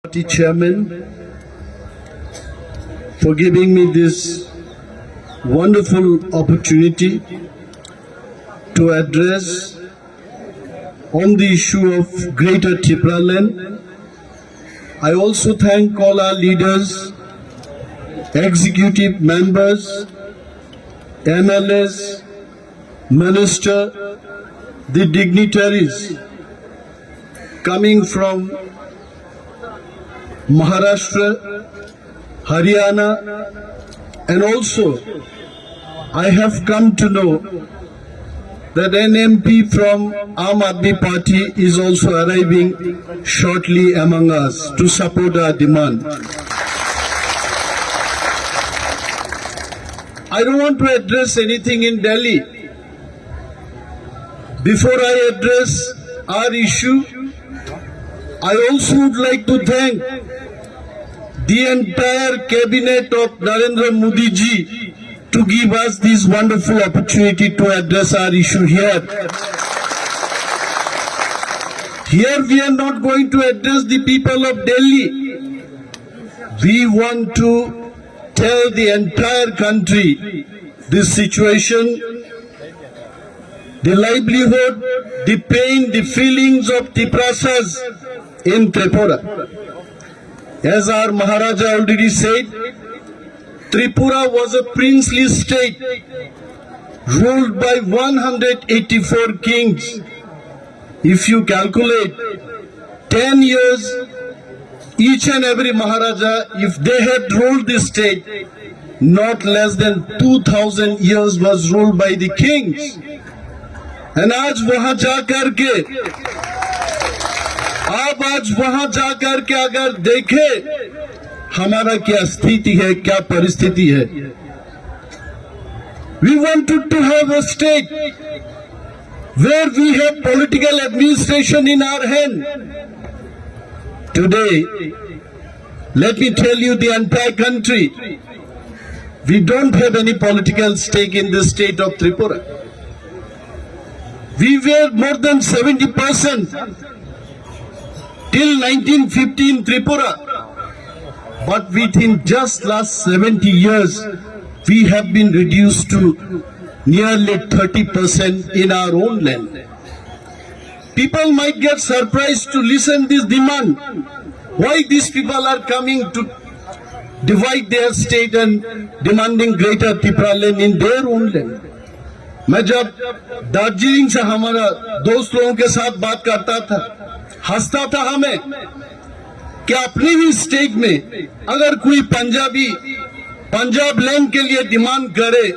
Party Chairman for giving me this wonderful opportunity to address on the issue of Greater Tipraland. I also thank all our leaders, executive members, MLAs, minister, the dignitaries coming from Maharashtra, Haryana, and also I have come to know that an MP from Aam Aadmi Party is also arriving shortly among us to support our demand. I don't want to address anything in Delhi. Before I address our issue, I also would like to thank the entire cabinet of Narendra Modi ji to give us this wonderful opportunity to address our issue here. Here we are not going to address the people of Delhi. We want to tell the entire country this situation, the livelihood, the pain, the feelings of Tiprasas in Tripura. As our Maharaja already said, Tripura was a princely state ruled by 184 kings. If you calculate 10 years, each and every Maharaja, if they had ruled this state, not less than 2000 years was ruled by the kings. And आज वहां जाकर के आप आज वहां जाकर के अगर देखें हमारा क्या स्थिति है, क्या परिस्थिति है. We wanted to have a state where we have political administration in our hand. Today, let me tell you, the entire country, we don't have any political stake in the state of Tripura. We were more than 70% till 1950 in Tripura. But within just last 70 years, we have been reduced to nearly 30% in our own land. People might get surprised to listen this demand. Why these people are coming to divide their state and demanding Greater Tipraland in their own land? मैं जब दार्जिलिंग से हमारा दोस्त लोगों के साथ बात करता था, हंसता था हमें कि अपनी ही स्टेट में अगर कोई पंजाबी पंजाब लैंड के लिए डिमांड करे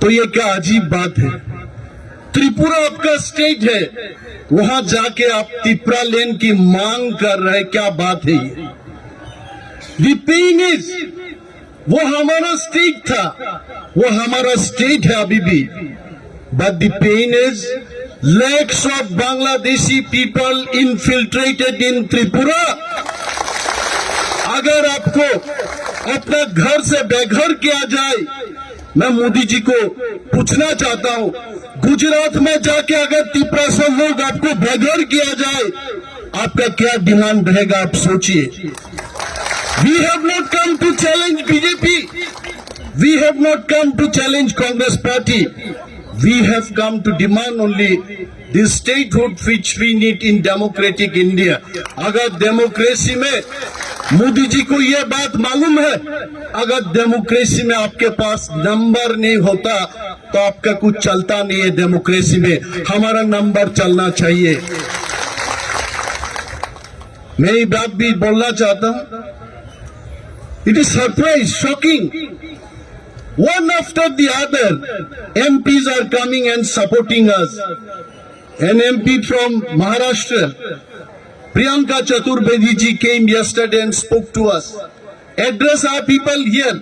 तो ये क्या अजीब बात है. त्रिपुरा आपका स्टेट है, वहां जाके आप त्रिपुरा लैंड की मांग कर रहे, क्या बात है ये. द पेन इज, वो हमारा स्टेट था, वो हमारा स्टेट है अभी भी. But the pain is lakhs of Bangladeshi people infiltrated in Tripura. अगर आपको अपना घर से बेघर किया जाए, मैं मोदी जी को पूछना चाहता हूं, गुजरात में जाके अगर त्रिपुरा से लोग आपको बेघर किया जाए, आपका क्या डिमांड रहेगा, आप सोचिए. We have not come to challenge BJP. We have not come to challenge Congress party. We have come to demand only the statehood which we need in democratic India. अगर डेमोक्रेसी में मोदी जी को ये बात मालूम है, अगर डेमोक्रेसी में आपके पास नंबर नहीं होता तो आपका कुछ चलता नहीं है. डेमोक्रेसी में हमारा नंबर चलना चाहिए. मैं ये बात भी बोलना चाहता हूं. It is surprise, shocking. One after the other, MPs are coming and supporting us. An MP from Maharashtra, Priyanka Chaturvedi ji, came yesterday and spoke to us, address our people here,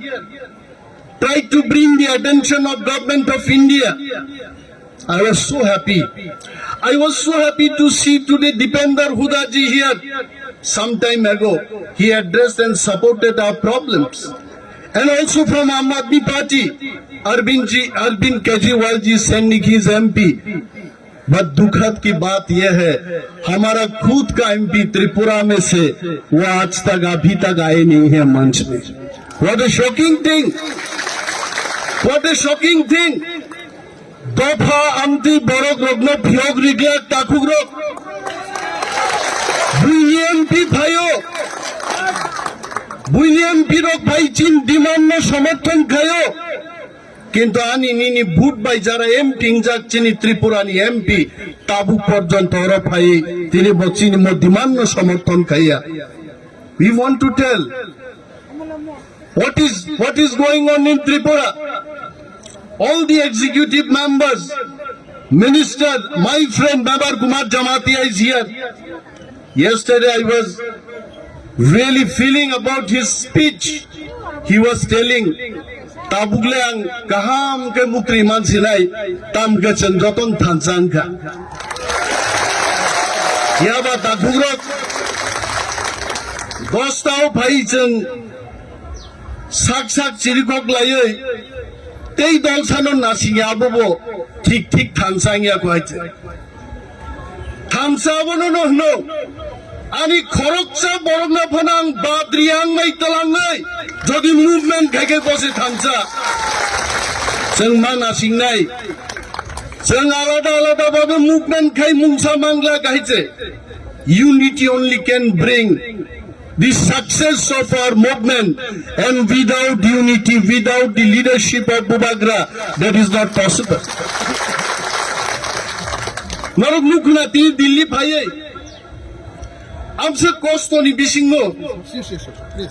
tried to bring the attention of government of India. I was so happy. I was so happy to see today Dipender Huda ji here. Some time ago, he addressed and supported our problems. And also from Aam Aadmi Party, Arvind Kejriwal ji sending his MP. But दुखद की बात यह है हमारा खुद का MP Tripura में से वो आज तक अभी तक आए नहीं है मंच में। What A shocking thing, what A shocking thing. दफा आमती बरक रग्न फियोग रिग्लर ताकुग रक बुईएमपी भाइयों बुईएमपी रक भाई चीन डिमांड में समर्थन खायो কিন্তু আনি নিনি ভোট বাই যারা এমপি যাচ্ছেন ত্রিপুরানি এমপি তাবু পর্যন্ত ওরা ভাই তিনি বলছেন ডিমান্ড সমর্থন খাইয়া। We want to tell what is going on in Tripura. All the executive members, minister, my friend Babar Kumar Jamatia is here. Yesterday I was really feeling about his speech. He was telling ताबुगले आं कहाम के मुक्री मानसिलाई ताम के चंद्रतन थानसांग का या बात आगुरक दोस्ताओ भाई चंग साक चिरिकोक लाये तेई दलसानो नासिंग आबो ठीक ठीक थानसांग या कोइचे थानसाबनो नो आनी खरकसा बरगना फनांग बाद्रियांग मै तलांगै যদি মুভমেন্ট থেকে বসে থামছা जों मा नासिंनाय जों आलादा आलादा भाবে মুভমেন্ট খাই মুংसा मांगला गाइছে unity only can bring the success of our movement and without unity without the leadership of Bubagra that is not possible नरक मुखना ती दिल्ली भाई हमसे कोस्तोनी बिसिंगो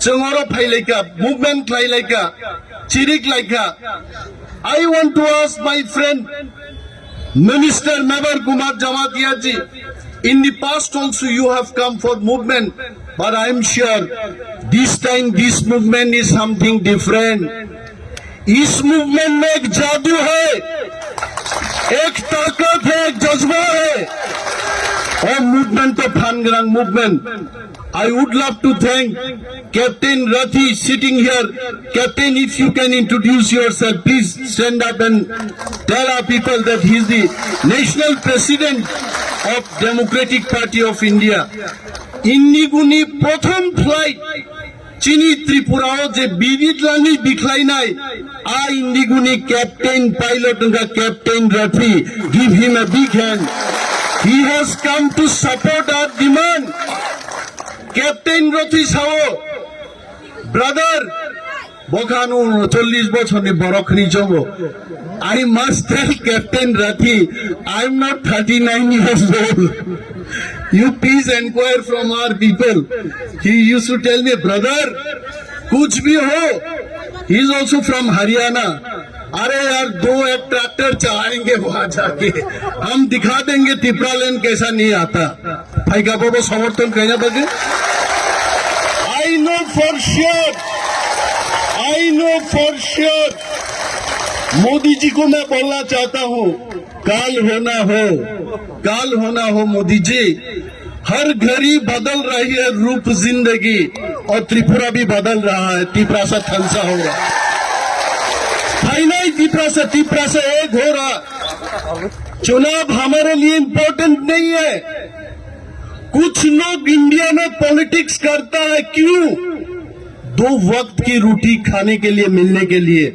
जोंगरो फाइलाइका मूवमेंट लाइलाइका चिरिक लाइका I want to ask my friend Minister Babar Kumar Jamatia ji, in the past also you have come for movement, but I am sure this time this movement is something different. इस movement में एक जादू है, एक ताकत है, एक जज्बा है और movement of Phangrang movement. I would love to thank Captain Rathi sitting here. Captain, if you can introduce yourself, please stand up and tell our people that he is the National President of Democratic Party of India. Indiguni Prothom flight Chini Tripurao je Bidit Lani Bikhlainai. I Indiguni Captain Pilot Captain Rathi. Give him a big hand. He has come to support our demand. Captain Rathi Sao, brother, Bokanu 40 বছর বরখনি জগো. I must tell Captain Rathi, I am not 39 years old. You please inquire from our people. He used to tell me, brother, kuch bhi ho. He is also from Haryana. अरे यार दो एक tractor चलाएंगे वहां जाके हम दिखा देंगे तिपरा लेन कैसा नहीं आता भाई का बाबा समर्थन कहना बजे I know for sure Modi ji को मैं बोलना चाहता हूँ काल होना हो मोदी जी हर घड़ी बदल रही है रूप जिंदगी और त्रिपुरा भी बदल रहा है त्रिपुरा से खंसा हो रहा नहीं त्रिपुरा से एक हो रहा चुनाव हमारे लिए इम्पोर्टेंट नहीं है कुछ लोग इंडिया में पॉलिटिक्स करता है क्यों 2 वक्त की रोटी खाने के लिए मिलने के लिए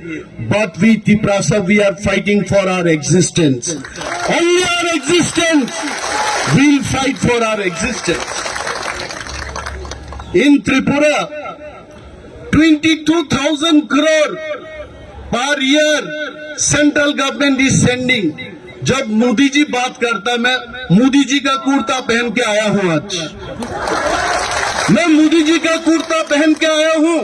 but we Tripura we are fighting for our existence only our existence will fight for our existence in Tripura 22,000 crore per year central government is sending जब मोदी जी बात करता मैं मोदी जी का कुर्ता पहन के आया हूं आज मैं मोदी जी का कुर्ता पहन के आया हूं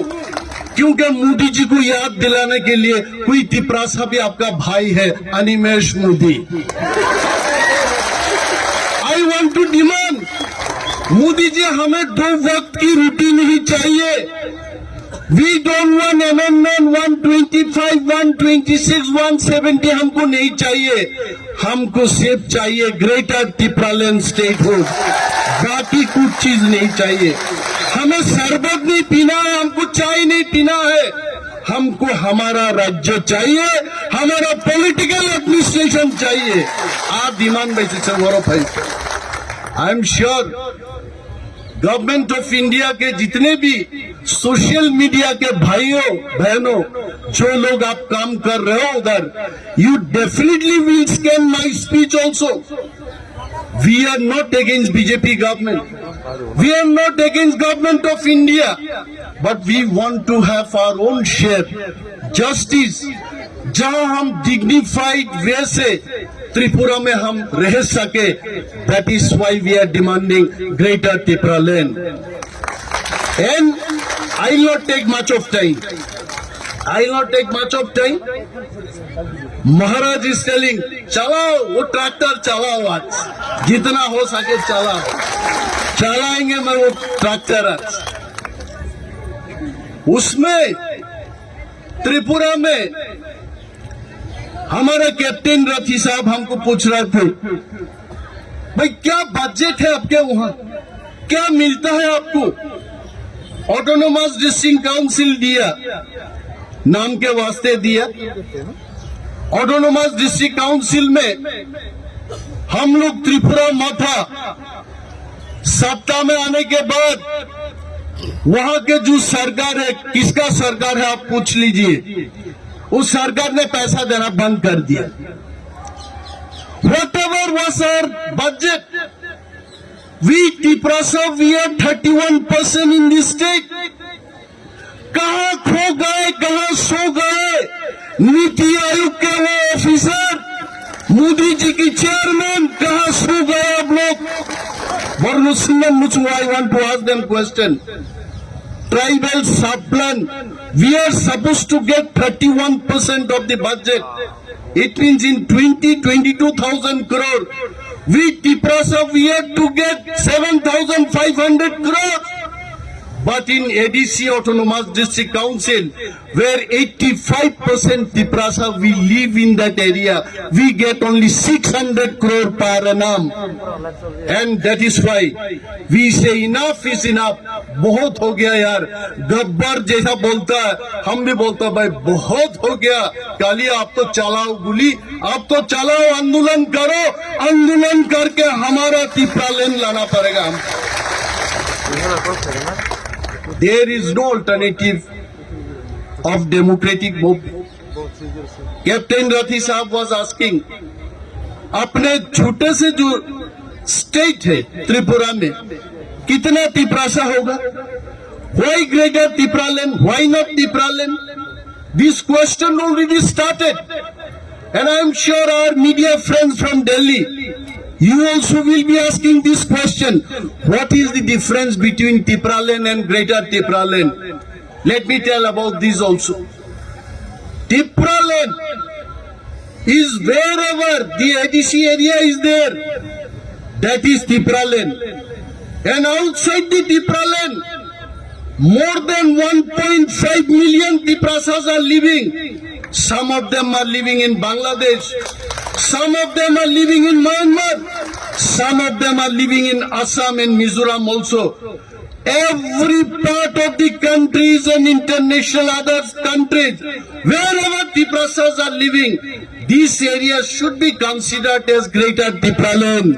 क्योंकि मोदी जी को याद दिलाने के लिए कोई त्रिपुरा भी आपका भाई है Animesh Modi I want to demand Modi ji हमें 2 वक्त की रोटी नहीं चाहिए We don't want amendment 125, 126, 170 हमको नहीं चाहिए हमको सिर्फ चाहिए ग्रेटर त्रिपुरालैंड स्टेटहुड बाकी कुछ चीज नहीं चाहिए हमें शरबत नहीं पीना है हमको चाय नहीं पीना है हमको हमारा राज्य चाहिए, हमारा पॉलिटिकल एडमिनिस्ट्रेशन चाहिए। आप डिमांड बेसिस भाई, आई am sure government of India के जितने भी सोशल मीडिया के भाइयों बहनों, जो लोग आप काम कर रहे हो उधर, you definitely will scan my speech also. We are not against BJP government. We are not against government of India. But we want to have our own share. Justice. जहां हम dignified way से त्रिपुरा में हम रह सके. That is why we are demanding Greater Tripura land. And I will not take much of time. I will not take much of time. Maharaj is telling, चलाओ वो tractor चलाओ, आज जितना हो सके चलाओ, चलाएंगे मैं वो ट्रैक्टर आज। उसमें त्रिपुरा में हमारे कैप्टन रथी साहब हमको पूछ रहे थे, भाई क्या बजट है आपके वहां, क्या मिलता है आपको? ऑटोनोमस डिस्ट्रिक्ट काउंसिल दिया, नाम के वास्ते दिया। ऑटोनोमस डिस्ट्रिक्ट काउंसिल में हम लोग त्रिपुरा माथा सत्ता में आने के बाद वहां के जो सरकार है, किसका सरकार है आप पूछ लीजिए, उस सरकार ने पैसा देना बंद कर दिया। Whatever was our budget, we Tripura we are 31% in this state. कहां खो गए, कहां सो गए नीति आयोग के वो ऑफिसर, मोदी जी की चेयरमैन, कहां सो गए आप लोग? I want to ask them question. Tribal sub-plan, we are supposed to get 31% of the budget. It means in 22,000 crore. We Tripura we have to get 7,500 crore. But in ADC Autonomous District Council, where 85% Tripura we live in that area, we get only 600 crore per annum. And that is why we say enough is enough. बहुत हो गया यार, गब्बर जैसा बोलता है, हम भी बोलता भाई बहुत हो गया। कालिया आप तो चलाओ गुली, आप तो चलाओ, आंदोलन करो, आंदोलन करके हमारा त्रिपुरा लैंड लाना पड़ेगा हमको। There is no alternative of democratic movement. Captain Rathi Sahab was asking, अपने छोटे से जो स्टेट है त्रिपुरा में कितना त्रिपुरा होगा? Why greater Tripura land? Why not Tripura land? This question already started, and I am sure our media friends from Delhi, you also will be asking this question. What is the difference between Tripura land and Greater Tripura land? Let me tell about this also. Tripura land is wherever the ADC area is there. That is Tripura land. And outside the Tripura land, more than 1.5 million Tripuras are living. Some of them are living in Bangladesh. Some of them are living in Myanmar. Some of them are living in Assam and Mizoram also. Every part of the countries and international other countries, wherever Tripuras are living, these areas should be considered as Greater Tripura land.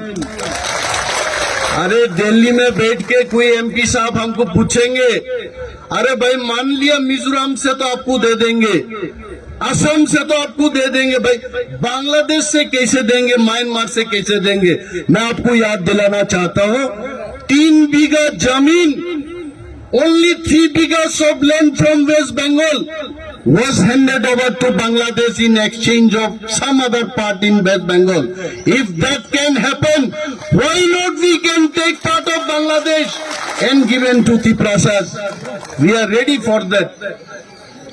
अरे दिल्ली में बैठ के कोई MP साहब हमको पूछेंगे, अरे भाई मान लिया मिजोरम से तो आपको दे देंगे, असम से तो आपको दे देंगे, भाई बांग्लादेश से कैसे देंगे, म्यांमार से कैसे देंगे? मैं आपको याद दिलाना चाहता हूँ, 3 बीघा जमीन, only 3 बीघाs of land from West Bengal was handed over to Bangladesh in exchange of some other part in West Bengal. If that can happen, why not we can take part of Bangladesh and given to Tripuras? We are ready for that.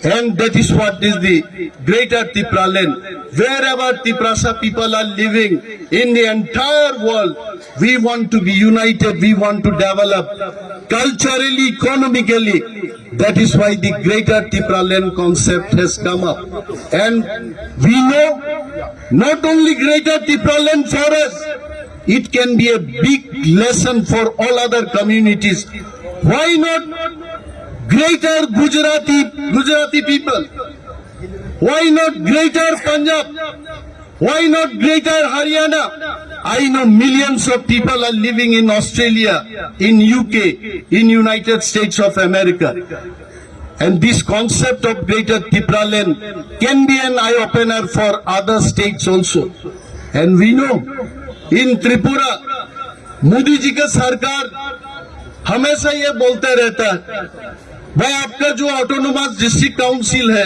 And that is what is the Greater Tripura land. Wherever Tripura people are living in the entire world, we want to be united, we want to develop culturally, economically. That is why the Greater Tripura land concept has come up. And we know not only Greater Tripura land for us, it can be a big lesson for all other communities. Why not greater Gujarati people? Why not greater Punjab? Why not greater Haryana? I know millions of people are living in Australia, in UK, in United States of America. And this concept of greater Tipraland can be an eye-opener for other states also. And we know, in Tripura, Modi ji का सरकार हमेशा ये बोलते रहता है, भाई आपका जो ऑटोनोमस डिस्ट्रिक्ट काउंसिल है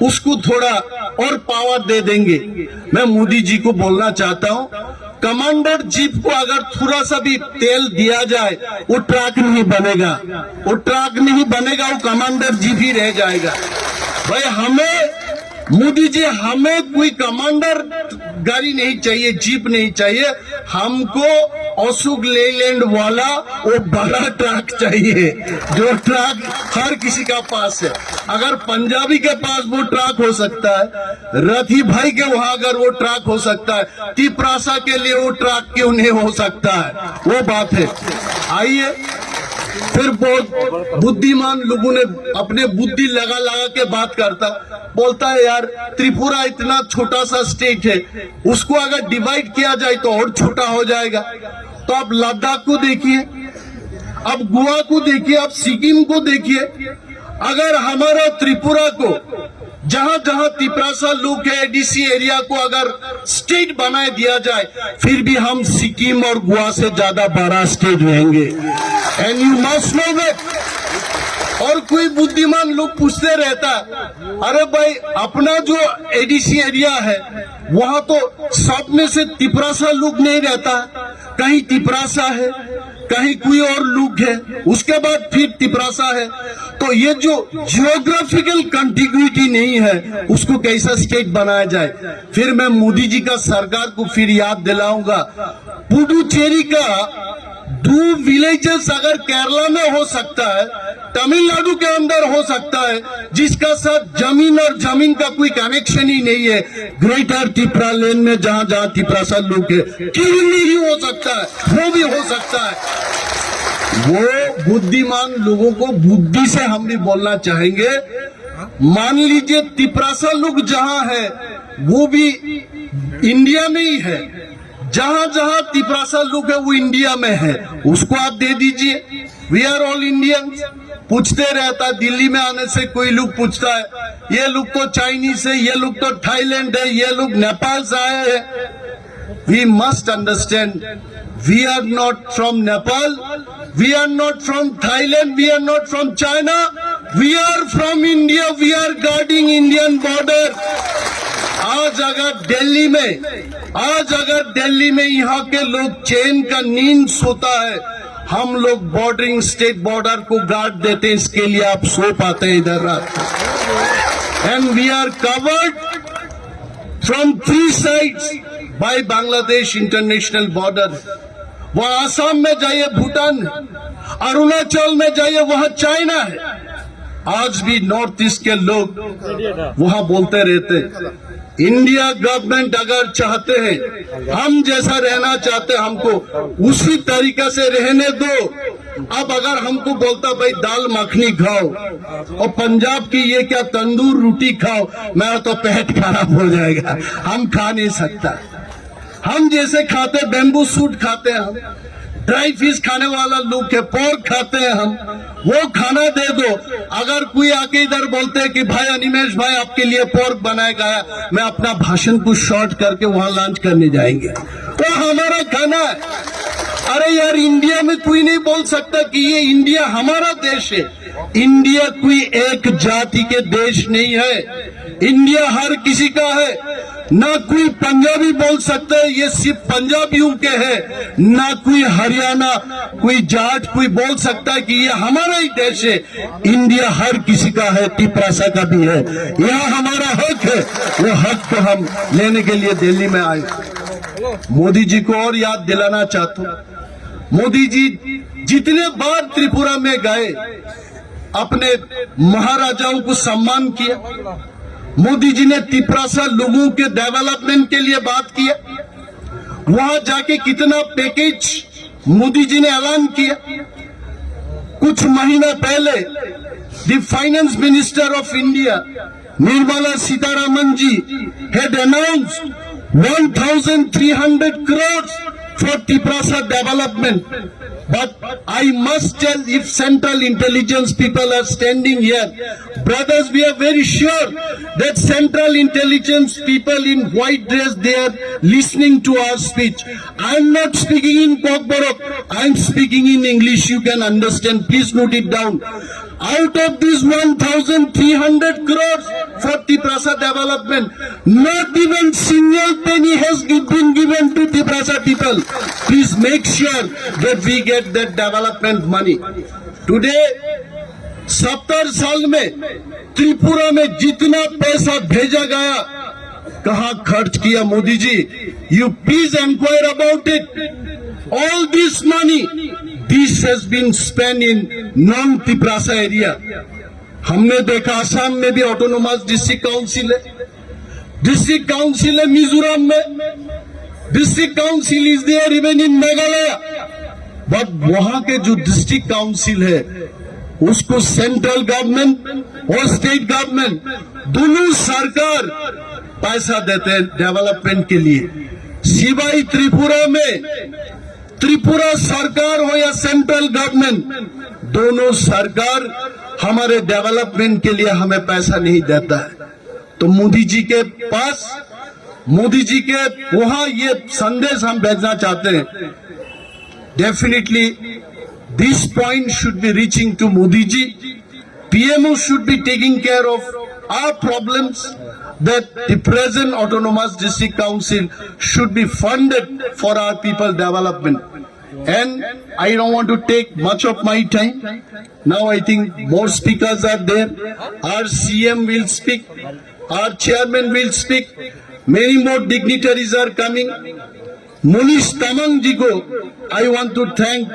उसको थोड़ा और पावर दे देंगे। मैं मोदी जी को बोलना चाहता हूं, कमांडर जीप को अगर थोड़ा सा भी तेल दिया जाए वो ट्रक नहीं बनेगा, वो ट्रक नहीं बनेगा, वो कमांडर जीप ही रह जाएगा। भाई हमें मोदी जी, हमें कोई कमांडर गाड़ी नहीं चाहिए, जीप नहीं चाहिए, हमको अशोक लेलैंड वाला वो बड़ा ट्रक चाहिए, जो ट्रक हर किसी का पास है। अगर पंजाबी के पास वो ट्रक हो सकता है, रथी भाई के वहां अगर वो ट्रक हो सकता है, तिपरासा के लिए वो ट्रक क्यों नहीं हो सकता है? वो बात है। आइए, फिर बहुत बुद्धिमान लोगों ने अपने बुद्धि लगा लगा के बात करता, बोलता है यार त्रिपुरा इतना छोटा सा स्टेट है, उसको अगर डिवाइड किया जाए तो और छोटा हो जाएगा। तो आप लद्दाख को देखिए, अब गोवा को देखिए, अब सिक्किम को देखिए। अगर हमारा त्रिपुरा को जहां जहां तिपरासा लोग है, एडीसी एरिया को अगर स्टेट बना दिया जाए, फिर भी हम सिक्किम और गोवा से ज्यादा बड़ा स्टेट रहेंगे। And you must know that. और कोई बुद्धिमान लोग पूछते रहता, अरे भाई अपना जो एडीसी एरिया है वहां तो सब में से तिपरासा लोग नहीं रहता, कहीं तिपरासा है, कहीं कोई और लोग है, उसके बाद फिर तिपरासा है। तो ये जो जियोग्राफिकल कंटिग्यूटी नहीं है, उसको कैसा स्टेट बनाया जाए? फिर मैं मोदी जी का सरकार को फिर याद दिलाऊंगा, पुडुचेरी का 2 विलेजेस अगर केरला में हो सकता है, तमिलनाडु के अंदर हो सकता है, जिसका साथ जमीन और जमीन का कोई कनेक्शन ही नहीं है, ग्रेटर तिपरा लेन में जहां जहां तिपरासा लोग है, क्यों नहीं हो सकता है? वो भी हो सकता है। वो बुद्धिमान लोगों को बुद्धि से हम भी बोलना चाहेंगे। मान लीजिए तिपरासा लोग जहां है वो भी इंडिया में ही है, जहां जहां तिपरासा लोग है वो इंडिया में है, उसको आप दे दीजिए। We are all Indians. पूछते रहता है, दिल्ली में आने से कोई लोग पूछता है, ये लोग तो चाइनीज है, ये लोग तो थाईलैंड है, ये लोग नेपाल से आए हैं। We must understand, we are not from Nepal, we are not from Thailand, we are not from China, we are from India, we are guarding Indian border. आज अगर दिल्ली में यहाँ के लोग चैन का नींद सोता है, हम लोग बॉर्डरिंग स्टेट बॉर्डर को गार्ड देते हैं, इसके लिए आप सो पाते हैं इधर रात। And we are covered from 3 sides by Bangladesh international border. वह आसाम में जाइए भूटान है, अरुणाचल में जाइए वहां चाइना है। आज भी नॉर्थ ईस्ट के लोग वहां बोलते रहते, इंडिया गवर्नमेंट अगर चाहते हैं, हम जैसा रहना चाहते हैं, हमको उसी तरीका से रहने दो। अब अगर हमको बोलता भाई दाल मखनी खाओ और पंजाब की ये क्या तंदूर रोटी खाओ, मेरा तो पेट खराब हो जाएगा, हम खा नहीं सकता। हम जैसे खाते बेम्बू सूट खाते हैं, हम ड्राई फिश खाने वाला लोग है, पोर्क खाते हैं हम, वो खाना दे दो। अगर कोई आके इधर बोलते हैं कि भाई अनिमेश भाई आपके लिए पोर्क बनाया गया, मैं अपना भाषण को शॉर्ट करके वहां लंच करने जाएंगे, तो हमारा खाना है। अरे यार इंडिया में कोई नहीं बोल सकता कि ये इंडिया हमारा देश है। इंडिया कोई एक जाति के देश नहीं है, इंडिया हर किसी का है। ना कोई पंजाबी बोल सकता है ये सिर्फ पंजाबियों के है, ना कोई हरियाणा, कोई जाट कोई बोल सकता है कि ये हमारा ही देश है। इंडिया हर किसी का है, तिपरासा का भी है। यह हमारा हक है, वो हक को हम लेने के लिए दिल्ली में आए। मोदी जी को और याद दिलाना चाहता हूं, मोदी जी जितने बार त्रिपुरा में गए अपने महाराजाओं को सम्मान किया। मोदी जी ने तिपरासा लोगों के डेवलपमेंट के लिए बात किया। वहां जाके कितना पैकेज मोदी जी ने ऐलान किया। कुछ महीना पहले the finance minister of India, Nirmala Sitharaman ji, had announced 1,300 crores for Tiprasa development. But I must tell, if central intelligence people are standing here, brothers, we are very sure that central intelligence people in white dress, they are listening to our speech. I am not speaking in Kokborok, I am speaking in English, you can understand, please note it down. Out of this 1,300 crores for Tiprasa development, not even single penny has been given to Tiprasa people. Please make sure that we get that development money. Today, 70 साल में त्रिपुरा में जितना पैसा भेजा गया, कहाँ खर्च किया Modi ji? You please inquire about it. All this money, this has been spent in non-Tiprasa area. हमने देखा असम में भी ऑटोनोमस डिस्ट्रिक्ट काउंसिल है मिजोरम में, district council is there even in Meghalaya, but वहां के जो डिस्ट्रिक्ट काउंसिल है उसको सेंट्रल गवर्नमेंट और स्टेट गवर्नमेंट दोनों सरकार पैसा देते हैं डेवलपमेंट के लिए। सिवाय त्रिपुरा में, त्रिपुरा सरकार हो या सेंट्रल गवर्नमेंट, दोनों सरकार हमारे डेवलपमेंट के लिए हमें पैसा नहीं देता है। तो मोदी जी के पास, मोदी जी के वहां ये संदेश हम भेजना चाहते हैं। Definitely this point should be reaching to Modi ji. PMO should be taking care of our problems, that the present autonomous district council should be funded for our people development. And I don't want to take much of my time. Now I think more speakers are there. Our CM will speak, our chairman will speak, many more dignitaries are coming. Munish Tamang ji ko I want to thank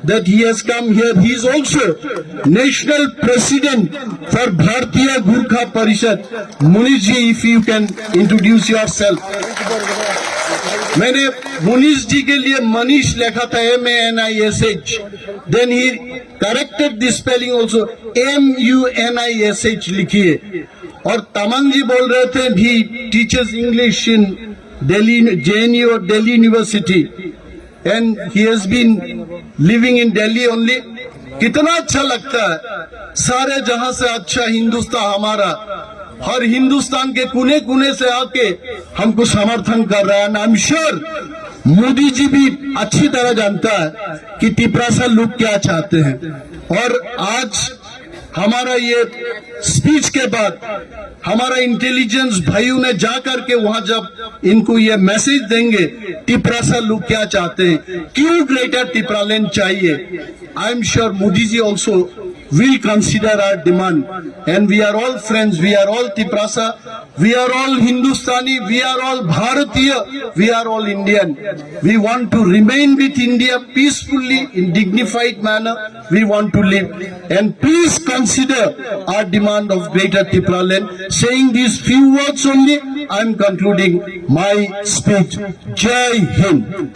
that he has come here. He is also national president for Bharatiya Gurkha Parishad. Munish ji, if you can introduce yourself. मैंने मुनीश जी के लिए मनीष लिखा था MANISH, then he corrected the spelling also, MUNISH लिखिए। और तमंग जी बोल रहे थे he teaches English in Delhi, JNU or Delhi University, and he has been living in Delhi only. कितना अच्छा लगता है, सारे जहां से अच्छा हिंदुस्तान हमारा, हर हिंदुस्तान के कोने कोने से आके हमको समर्थन कर रहा है। आई एम श्योर मोदी जी भी अच्छी तरह जानता है कि तिपरासा लोग क्या चाहते हैं। और आज हमारा ये स्पीच के बाद हमारा इंटेलिजेंस भाइयों ने जाकर के वहां जब इनको ये मैसेज देंगे तिपरासा लोग क्या चाहते हैं, क्यों ग्रेटर तिपरालैंड चाहिए, I am sure Modi ji also will consider our demand. And we are all friends, we are all Tiprasa, we are all Hindustani, we are all Bharatiya, we are all Indian. We want to remain with India peacefully in dignified manner. We want to live. And please consider our demand of Greater Tipraland. Saying these few words only, I am concluding my speech. Jai Hind.